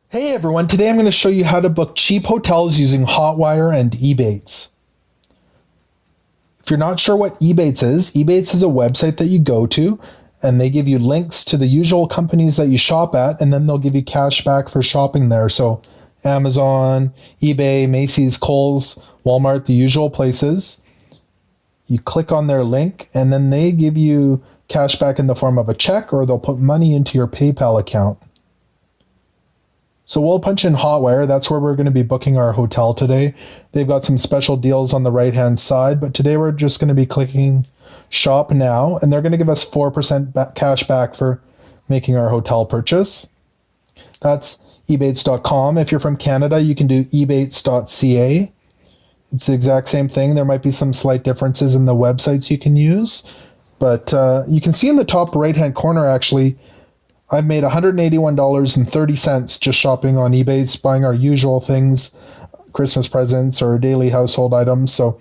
Hey everyone, today I'm going to show you how to book cheap hotels using Hotwire and Ebates. If you're not sure what Ebates is a website that you go to and they give you links to the usual companies that you shop at, and then they'll give you cash back for shopping there. So Amazon, eBay, Macy's, Kohl's, Walmart, the usual places. You click on their link and then they give you cash back in the form of a check, or they'll put money into your PayPal account. So we'll punch in Hotwire. That's where we're going to be booking our hotel today. They've got some special deals on the right-hand side, but today we're just going to be clicking Shop Now, and they're going to give us 4% cash back for making our hotel purchase. That's ebates.com. If you're from Canada, you can do ebates.ca. It's the exact same thing. There might be some slight differences in the websites you can use, but you can see in the top right-hand corner, actually, I've made $181.30 just shopping on eBay, buying our usual things, Christmas presents or daily household items. So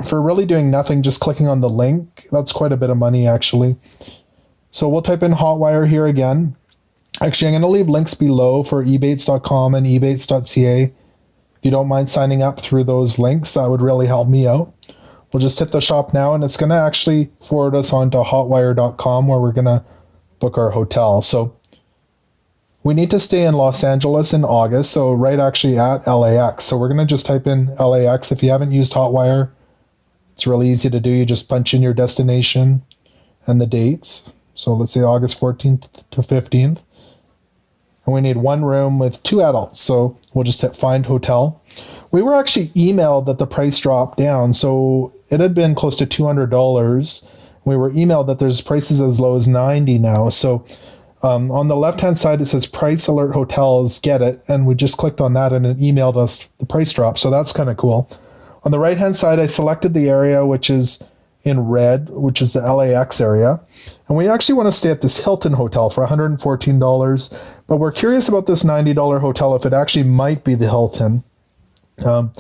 for really doing nothing, just clicking on the link, that's quite a bit of money actually. So we'll type in Hotwire here again. Actually, I'm going to leave links below for ebates.com and ebates.ca. If you don't mind signing up through those links, that would really help me out. We'll just hit the shop now, and it's going to actually forward us on to hotwire.com, where we're going to book our hotel. So we need to stay in Los Angeles in August, so right actually at LAX. So we're going to just type in LAX. If you haven't used Hotwire, it's really easy to do. You just punch in your destination and the dates. So let's say August 14th to 15th. And we need one room with 2 adults. So we'll just hit Find Hotel. We were actually emailed that the price dropped down. So it had been close to $200. We were emailed that there's prices as low as $90 now. So on the left-hand side, it says Price Alert Hotels, get it. And we just clicked on that and it emailed us the price drop. So that's kind of cool. On the right-hand side, I selected the area, which is in red, which is the LAX area. And we actually want to stay at this Hilton hotel for $114. But we're curious about this $90 hotel, if it actually might be the Hilton. The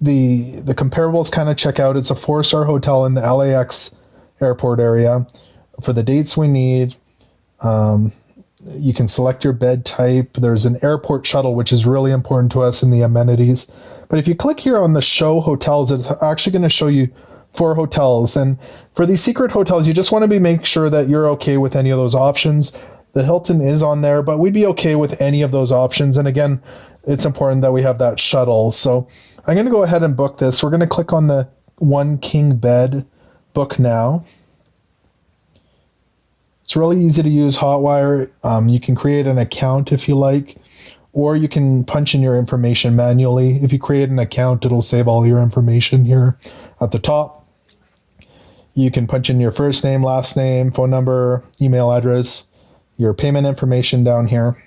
comparables kind of check out. It's a 4-star hotel in the LAX airport area. For the dates we need, you can select your bed type. There's an airport shuttle, which is really important to us in the amenities. But if you click here on the show hotels, it's actually going to show you 4 hotels. And for these secret hotels, you just want to make sure that you're okay with any of those options. The Hilton is on there, but we'd be okay with any of those options. And again, it's important that we have that shuttle. So I'm going to go ahead and book this. We're going to click on the 1 king bed, book now. It's really easy to use Hotwire. You can create an account if you like, or you can punch in your information manually. If you create an account, it'll save all your information here at the top. You can punch in your first name, last name, phone number, email address, your payment information down here.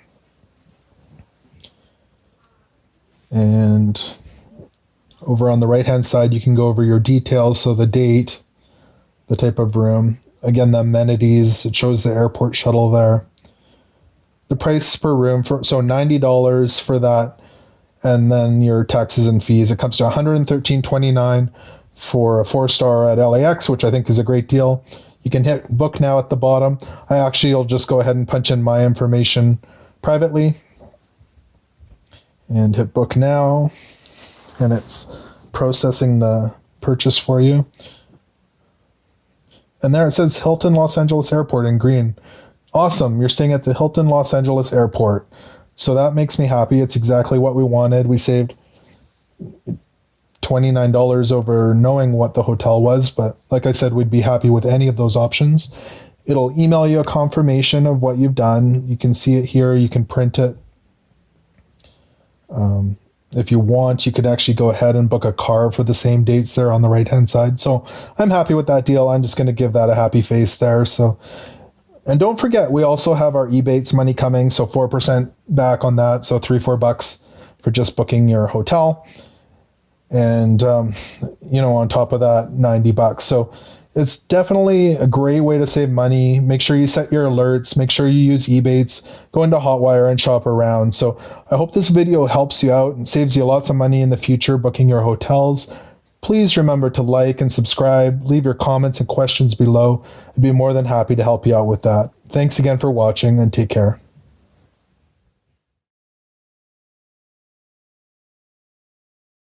And over on the right-hand side, you can go over your details. So the date, the type of room, again, the amenities, it shows the airport shuttle there. The price per room, so $90 for that, and then your taxes and fees. It comes to $113.29 for a 4-star at LAX, which I think is a great deal. You can hit book now at the bottom. Will just go ahead and punch in my information privately and hit book now, and it's processing the purchase for you. And there it says Hilton Los Angeles Airport in green. Awesome. You're staying at the Hilton Los Angeles Airport. So that makes me happy. It's exactly what we wanted. We saved $29 over knowing what the hotel was. But like I said, we'd be happy with any of those options. It'll email you a confirmation of what you've done. You can see it here. You can print it. If you want, you could actually go ahead and book a car for the same dates there on the right-hand side. So I'm happy with that deal. I'm just going to give that a happy face there. So, and don't forget, we also have our Ebates money coming. So 4% back on that. So $3-4 for just booking your hotel. And, on top of that, $90. So it's definitely a great way to save money. Make sure you set your alerts. Make sure you use Ebates. Go into Hotwire and shop around. So I hope this video helps you out and saves you lots of money in the future booking your hotels. Please remember to like and subscribe. Leave your comments and questions below. I'd be more than happy to help you out with that. Thanks again for watching, and take care.